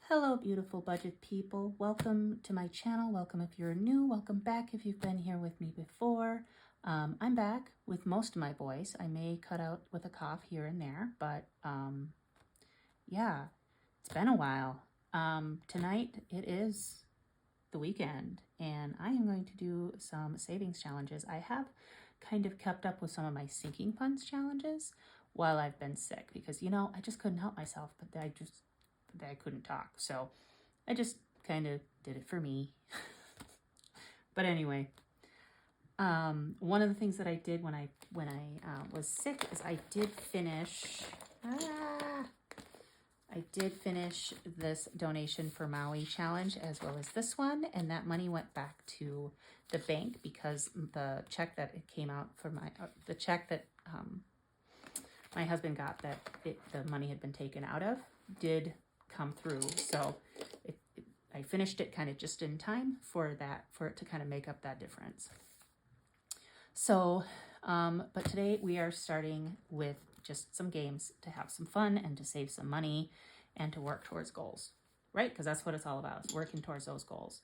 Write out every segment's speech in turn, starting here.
Hello, beautiful budget people. Welcome to my channel. Welcome if you're new. Welcome back if you've been here with me before. I'm back with most of my voice. I may cut out with a cough here and there, but yeah, it's been a while. Tonight it is the weekend, and I am going to do some savings challenges. I have kind of kept up with some of my sinking funds challenges while I've been sick because, I just couldn't help myself, but I couldn't talk. So I just kind of did it for me. But anyway, one of the things that I did when I was sick is I did finish this donation for Maui challenge as well as this one, and that money went back to the bank because the check that it came out for the check that my husband got that the money had been taken out of did come through. So I finished it kind of just in time for it to kind of make up that difference. So, but today we are starting with just some games to have some fun and to save some money and to work towards goals, right? Because that's what it's all about, is working towards those goals.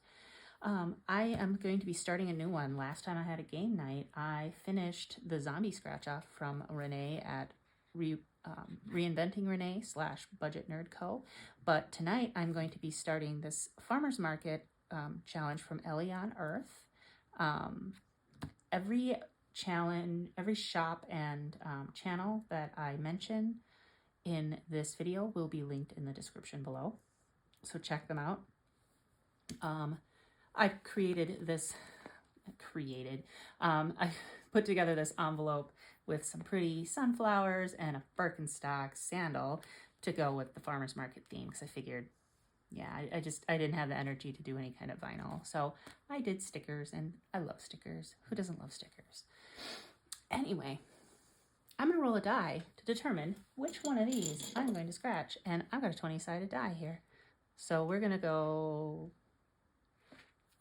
I am going to be starting a new one. Last time I had a game night, I finished the zombie scratch off from Rene at Reinventing Rene / Budget Nerd Co. But tonight I'm going to be starting this farmer's market challenge from Ellie on Earth. Every shop and channel that I mention in this video will be linked in the description below. So check them out. I put together this envelope with some pretty sunflowers and a Birkenstock sandal to go with the farmer's market theme, because I figured, I didn't have the energy to do any kind of vinyl. So I did stickers, and I love stickers. Who doesn't love stickers? Anyway, I'm going to roll a die to determine which one of these I'm going to scratch. And I've got a 20-sided die here. So we're going to go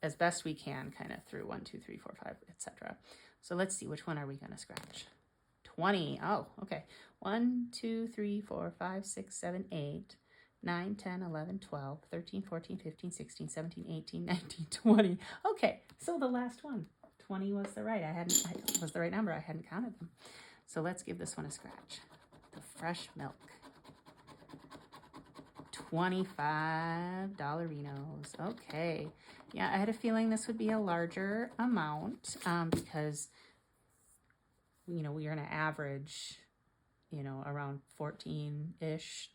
as best we can kind of through 1, 2, 3, 4, 5, etc. So let's see, which one are we going to scratch? 20. Oh, okay. 1, 2, 3, 4, 5, 6, 7, 8, 9, 10, 11, 12, 13, 14, 15, 16, 17, 18, 19, 20. Okay, so the last one. 20 was the right number. I hadn't counted them. So let's give this one a scratch. The fresh milk. $25 Dollarinos. Okay. Yeah, I had a feeling this would be a larger amount because, we are going to average, around $14-ish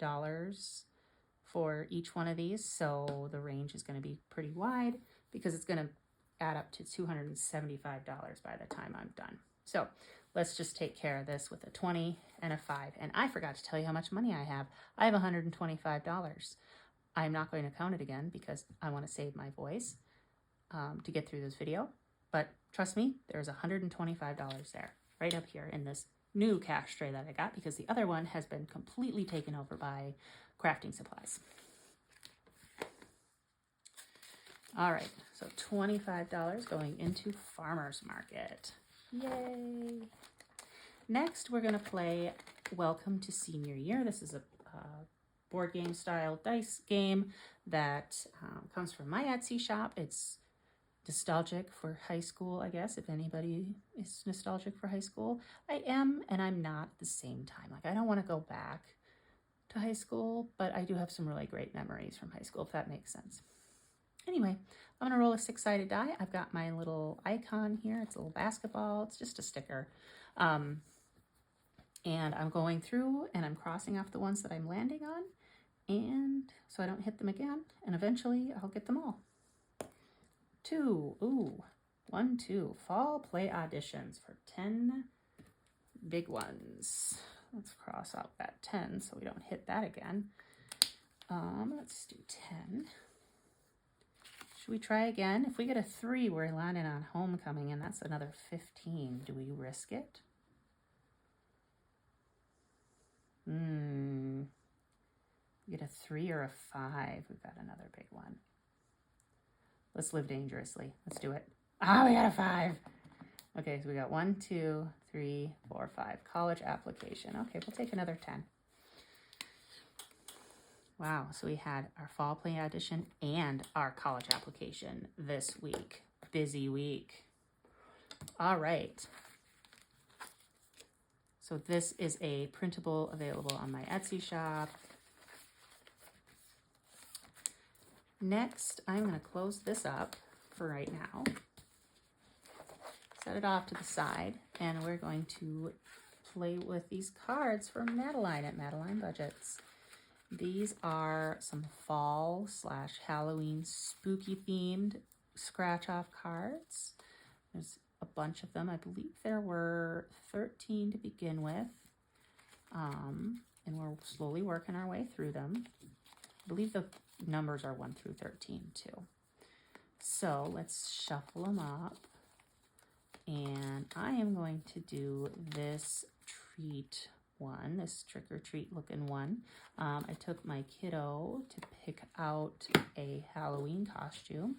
for each one of these. So the range is going to be pretty wide because it's going to add up to $275 by the time I'm done. So let's just take care of this with a 20 and a 5. And I forgot to tell you how much money I have. I have $125. I'm not going to count it again because I want to save my voice to get through this video. But trust me, there's $125 there, right up here in this new cash tray that I got, because the other one has been completely taken over by crafting supplies. All right, so $25 going into farmer's market. Yay! Next, we're going to play Welcome to Senior Year. This is a board game style dice game that comes from my Etsy shop. It's nostalgic for high school, I guess, if anybody is nostalgic for high school. I am, and I'm not at the same time. Like, I don't want to go back to high school, but I do have some really great memories from high school, if that makes sense. Anyway, I'm going to roll a 6-sided die. I've got my little icon here. It's a little basketball. It's just a sticker. And I'm going through and I'm crossing off the ones that I'm landing on, and so I don't hit them again. And eventually I'll get them all. 2. Ooh. 1, 2. Fall play auditions for 10 big ones. Let's cross out that 10 so we don't hit that again. Let's do 10. Should we try again? If we get a 3, we're landing on homecoming, and that's another 15. Do we risk it? We get a 3 or a 5. We've got another big one. Let's live dangerously. Let's do it. Ah, we got a 5. Okay, so we got 1, 2, 3, 4, 5. College application. Okay, we'll take another 10. Wow, so we had our fall play audition and our college application this week. Busy week. All right. So this is a printable available on my Etsy shop. Next, I'm going to close this up for right now. Set it off to the side, and we're going to play with these cards from Madeline at Madeline Budgets. These are some fall / Halloween spooky themed scratch off cards. There's a bunch of them. I believe there were 13 to begin with. And we're slowly working our way through them. I believe the numbers are 1 through 13 too. So let's shuffle them up. And I am going to do this treat one, this trick or treat looking one. I took my kiddo to pick out a Halloween costume.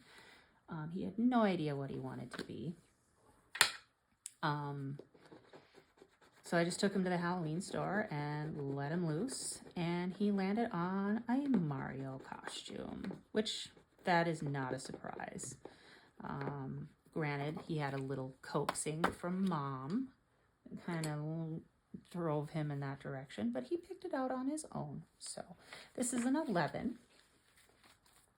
He had no idea what he wanted to be. So I just took him to the Halloween store and let him loose, and he landed on a Mario costume, which that is not a surprise. Granted, he had a little coaxing from Mom, kind of drove him in that direction, but he picked it out on his own. So this is an 11,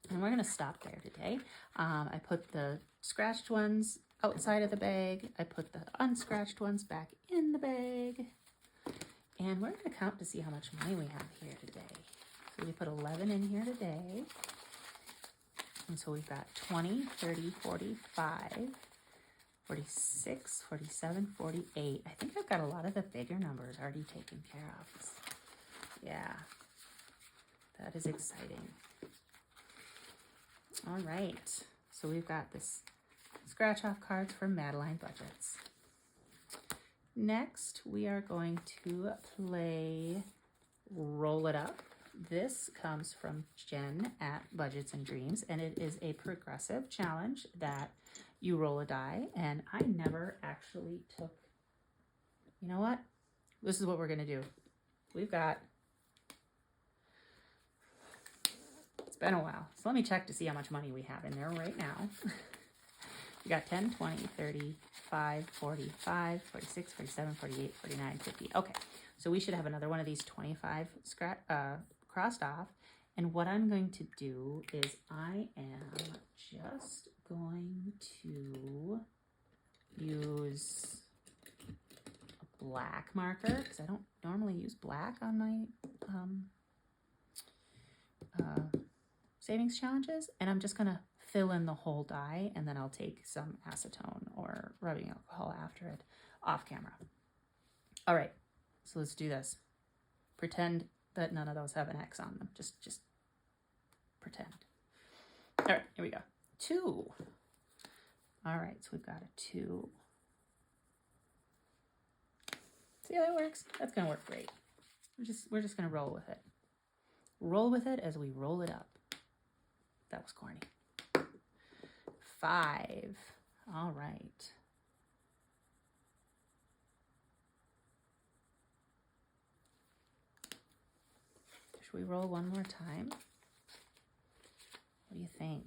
and we're going to stop there today. I put the scratched ones outside of the bag. I put the unscratched ones back in the bag, and we're going to count to see how much money we have here today. So we put 11 in here today, and so we've got 20, 30, 45, 46, 47, 48. I think I've got a lot of the bigger numbers already taken care of. Yeah, that is exciting. All right, so we've got this scratch off cards from Madeline Budgets. Next, we are going to play Roll It Up. This comes from Jen at Budgets and Dreams, and it is a progressive challenge that you roll a die, and I never actually took, you know what? This is what we're going to do. We've got, it's been a while, so let me check to see how much money we have in there right now. We got 10, 20, 30, 5, 45, 46, 47, 48, 49, 50. Okay, so we should have another one of these 25 crossed off. And what I'm going to do is I am just going to use a black marker because I don't normally use black on my savings challenges. And I'm just going to fill in the whole die, and then I'll take some acetone or rubbing alcohol after it off camera. All right, so let's do this. Pretend that none of those have an X on them. Just pretend. All right, here we go. 2. All right, so we've got a 2. See how that works? That's gonna work great. We're just gonna roll with it. Roll with it as we roll it up. That was corny. 5. All right. Should we roll one more time? What do you think?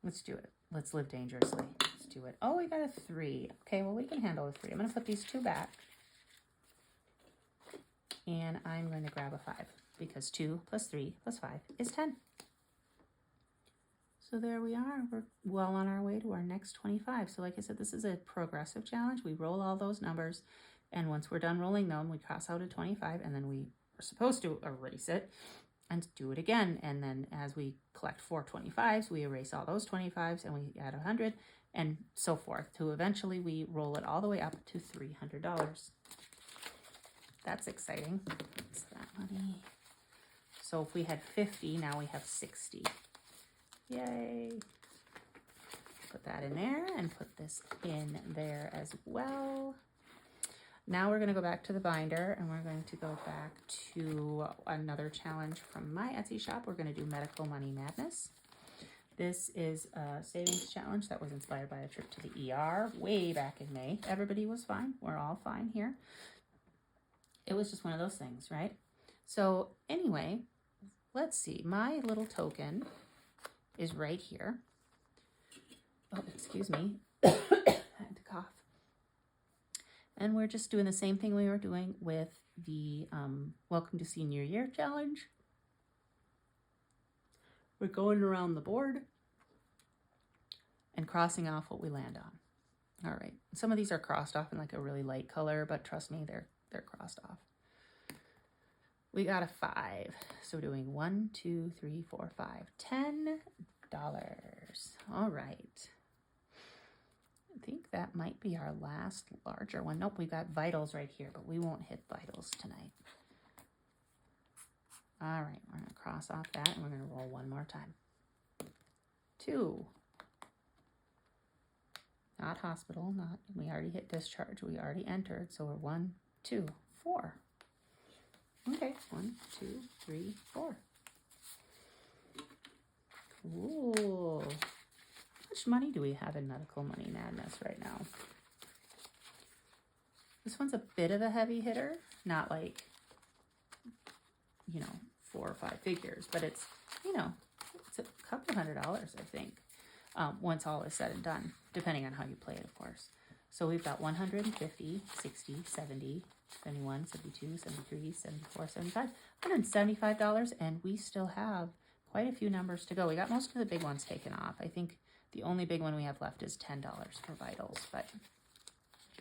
Let's do it. Let's live dangerously. Let's do it. Oh, we got a 3. Okay, well, we can handle a 3. I'm going to put these 2 back. And I'm going to grab a 5 because 2 plus 3 plus 5 is 10. So there we are. We're well on our way to our next 25. So like I said, this is a progressive challenge. We roll all those numbers, and once we're done rolling them, we cross out a 25, and then we are supposed to erase it and do it again. And then as we collect 4 25s, we erase all those 25s and we add 100 and so forth to eventually we roll it all the way up to $300. That's exciting. What's that money? So if we had 50, now we have 60. Yay. Put that in there and put this in there as well. Now we're going to go back to the binder, and we're going to go back to another challenge from my Etsy shop. We're going to do Medical Money Madness. This is a savings challenge that was inspired by a trip to the ER way back in May. Everybody was fine. We're all fine here. It was just one of those things, right? So anyway, let's see. My little token is right here. Oh, excuse me. I had to cough. And we're just doing the same thing we were doing with the Welcome to Senior Year challenge. We're going around the board and crossing off what we land on. All right. Some of these are crossed off in like a really light color, but trust me, they're crossed off. We got a 5. So we're doing 1, 2, 3, 4, 5, $10. All right. I think that might be our last larger one. Nope, we've got vitals right here, but we won't hit vitals tonight. All right, we're going to cross off that, and we're going to roll one more time. 2. Not hospital, not, we already hit discharge. We already entered, so we're 1, 2, 4. Okay, 1, 2, 3, 4. Cool. How much money do we have in Medical Money Madness right now? This one's a bit of a heavy hitter, not like, you know, 4 or 5 figures, but it's, you know, it's a couple $100, I think, once all is said and done, depending on how you play it, of course. So we've got 150, 60, 70, 71, 72, 73, 74, 75, $175, and we still have quite a few numbers to go. We got most of the big ones taken off. I think the only big one we have left is $10 for vitals, but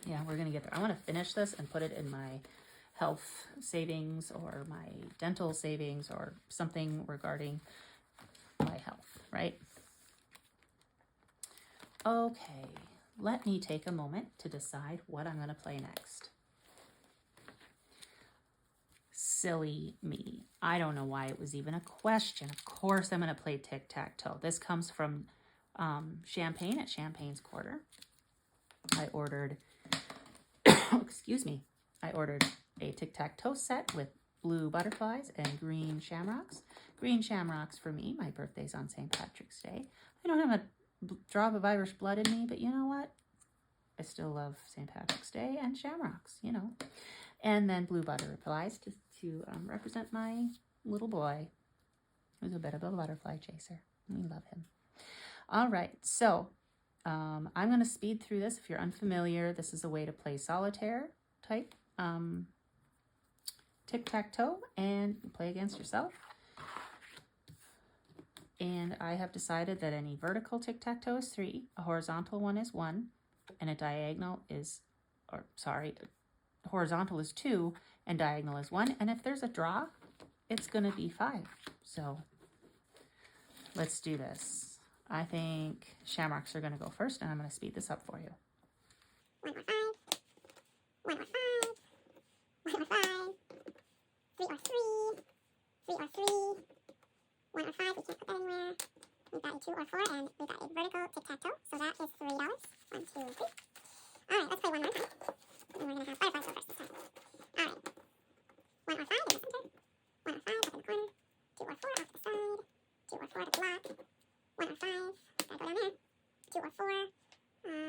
yeah, we're going to get there. I want to finish this and put it in my health savings or my dental savings or something regarding my health, right? Okay, let me take a moment to decide what I'm going to play next. Silly me. I don't know why it was even a question. Of course I'm going to play Tic Tac Toe. This comes from Champagne at Champagne's Quarter. I ordered, excuse me, I ordered a Tic Tac Toe set with blue butterflies and green shamrocks. Green shamrocks for me. My birthday's on St. Patrick's Day. I don't have a drop of Irish blood in me, but you know what? I still love St. Patrick's Day and shamrocks, you know. And then blue butterflies to represent my little boy, who's a bit of a butterfly chaser. We love him. All right, so I'm going to speed through this. If you're unfamiliar, this is a way to play solitaire type tic-tac-toe and play against yourself. And I have decided that any vertical tic-tac-toe is 3, a horizontal one is 1, and a diagonal is, horizontal is 2, and diagonal is 1. And if there's a draw, it's going to be 5. So let's do this. I think shamrocks are going to go first, and I'm going to speed this up for you. 1 or 5, 1 or 5, 1 or 5, 3 or 3, 3 or 3, 1 or 5, we can't put that anywhere. We've got a 2 or 4, and we've got a vertical tic-tac-toe, so that is $3. 1, 2, 3. Alright, let's play one more time. And we're going to have butterflies go first this time. Alright. 1 or 5 in the center. 1 or 5 up in the corner. 2 or 4 off the side. 2 or 4 to block. 1 or 5. Gotta go down there. 2 or 4.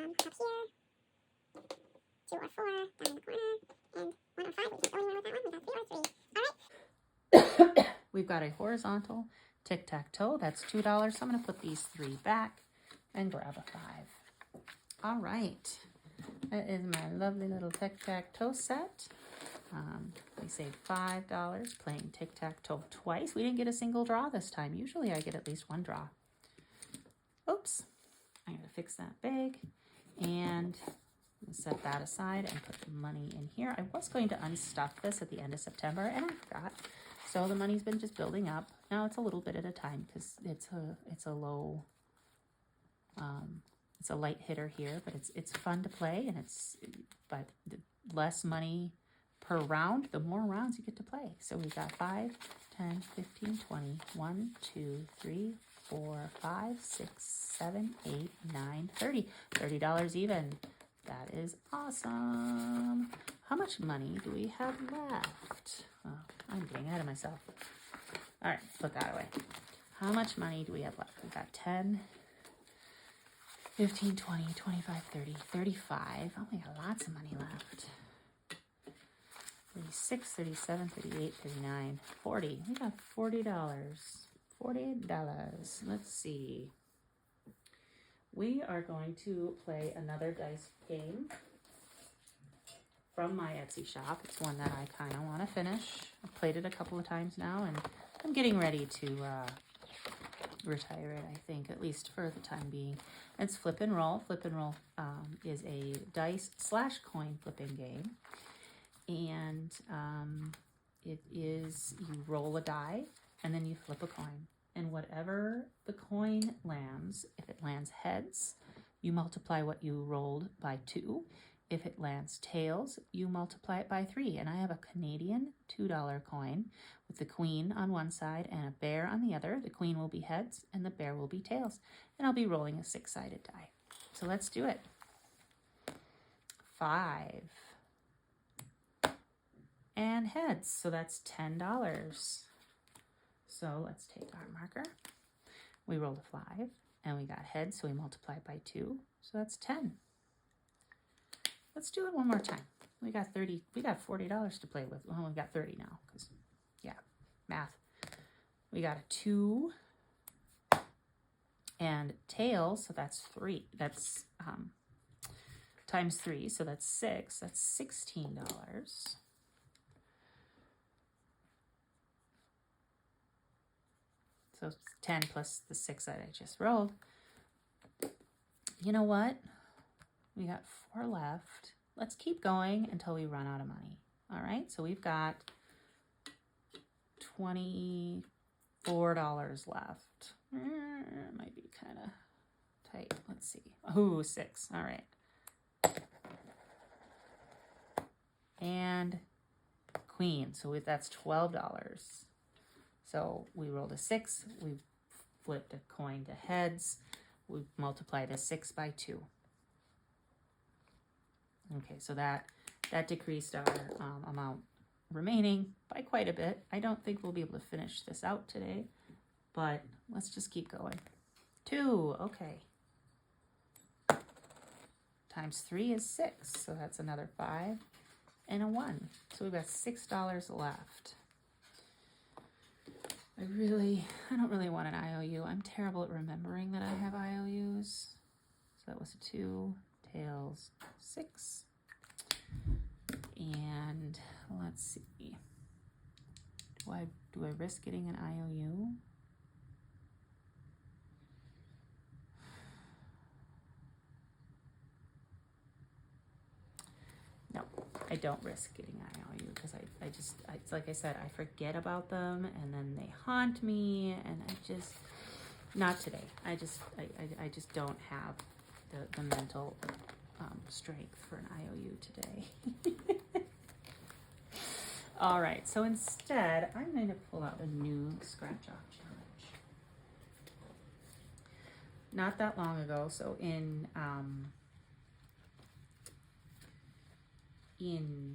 Up here. 2 or 4 down in the corner. And 1 or 5. We can't go anywhere with that one. We got 3 or 3. Alright. We've got a horizontal tic-tac-toe. That's $2. So I'm going to put these 3 back and grab a 5. All right. That is my lovely little tic-tac-toe set. We saved $5 playing tic-tac-toe twice. We didn't get a single draw this time. Usually I get at least 1 draw. Oops. I'm going to fix that bag and set that aside and put the money in here. I was going to unstuff this at the end of September and I forgot. So the money's been just building up. Now it's a little bit at a time because it's a low, it's a light hitter here, but it's fun to play, and it's but the less money per round, the more rounds you get to play. So we've got 5, 10, 15, 20, 1, 2, 3, 4, 5, 6, 7, 8, 9, 30. $30 even. That is awesome. How much money do we have left? Oh, I'm getting ahead of myself. All right, put that away. How much money do we have left? We've got 10, 15, 20, 25, 30, 35. Oh, we got lots of money left. 36, 37, 38, 39, 40. We got $40. $40. Let's see. We are going to play another dice game from my Etsy shop. It's one that I kind of want to finish. I've played it a couple of times now, and I'm getting ready to retire it, I think, at least for the time being. It's Flip and Roll. Flip and Roll is a dice/coin flipping game. And it is, you roll a die, and then you flip a coin. And whatever the coin lands, if it lands heads, you multiply what you rolled by 2. If it lands tails, you multiply it by 3. And I have a Canadian $2 coin with the queen on one side and a bear on the other. The queen will be heads and the bear will be tails. And I'll be rolling a 6-sided die. So let's do it. 5. And heads, so that's $10. So let's take our marker. We rolled a 5 and we got heads, so we multiply it by 2. So that's 10. Let's do it one more time. We got $40 to play with. Well, we got 30 now, because, yeah, math. We got a 2 and tails, so that's 3. That's times 3, so that's 6. That's $16. So 10 plus the 6 that I just rolled. You know what? We got 4 left. Let's keep going until we run out of money. All right, so we've got $24 left. It might be kind of tight. Let's see. Ooh, 6. All right. And queen. So that's $12. So we rolled a 6. We flipped a coin to heads. We multiplied a 6 by 2. Okay, so that decreased our amount remaining by quite a bit. I don't think we'll be able to finish this out today, but let's just keep going. 2, okay. Times 3 is 6, so that's another 5 and a 1. So we've got $6 left. I don't really want an IOU. I'm terrible at remembering that I have IOUs. So that was a 2, tails, 6. And let's see. Do I risk getting an IOU? No, I don't risk getting an IOU because it's like I said, I forget about them and then they haunt me, and not today. I just don't have the mental strength for an IOU today. All right, so instead, I'm going to pull out a new scratch-off challenge. Not that long ago, so in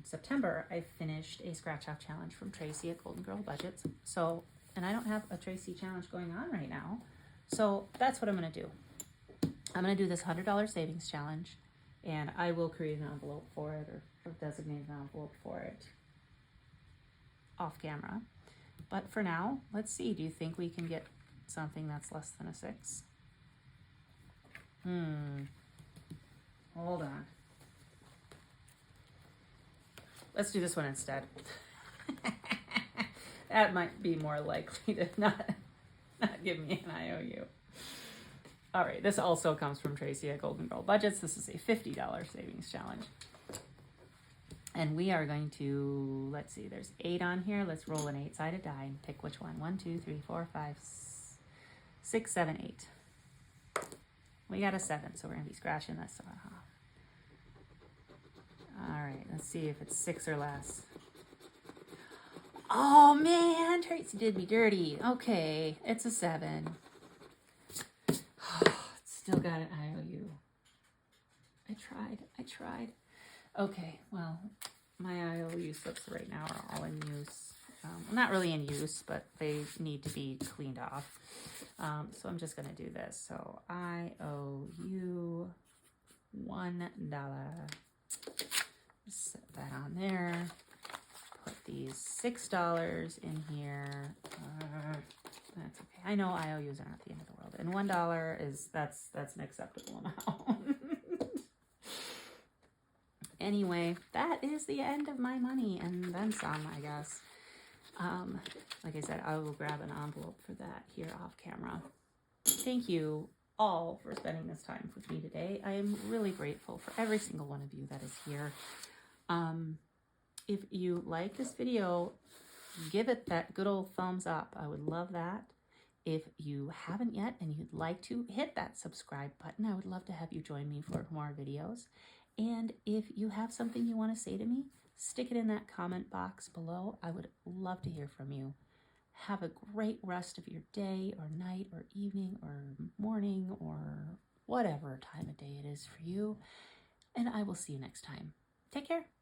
September, I finished a scratch-off challenge from Tracy at Golden Girl Budgets. So, and I don't have a Tracy challenge going on right now, so that's what I'm going to do. I'm going to do this $100 savings challenge, and I will create an envelope for it, or designate an envelope for it off camera. But for now, let's see. Do you think we can get something that's less than a 6? Hold on. Let's do this one instead. That might be more likely to not give me an IOU. All right, this also comes from Tracy at Golden Girl Budgets. This is a $50 savings challenge. And we are going to, let's see, there's 8 on here. Let's roll an 8-sided die and pick which one. 1, 2, 3, 4, 5, 6, 7, 8. We got a 7, so we're going to be scratching this off. All right, let's see if it's 6 or less. Oh, man, Tracy did me dirty. Okay, it's a 7. Still got an IOU. I tried. Okay, well, my IOU slips right now are all in use. Not really in use, but they need to be cleaned off. So I'm just going to do this. So IOU $1. Set that on there. put these $6 in here. That's okay. I know IOUs are not the end of the world. And $1 is, that's an acceptable amount. Anyway, that is the end of my money and then some, I guess. Like I said, I will grab an envelope for that here off camera. Thank you all for spending this time with me today. I am really grateful for every single one of you that is here. If you like this video, give it that good old thumbs up. I would love that. If you haven't yet and you'd like to, hit that subscribe button. I would love to have you join me for more videos. And if you have something you want to say to me, stick it in that comment box below. I would love to hear from you. Have a great rest of your day or night or evening or morning or whatever time of day it is for you. And I will see you next time. Take care.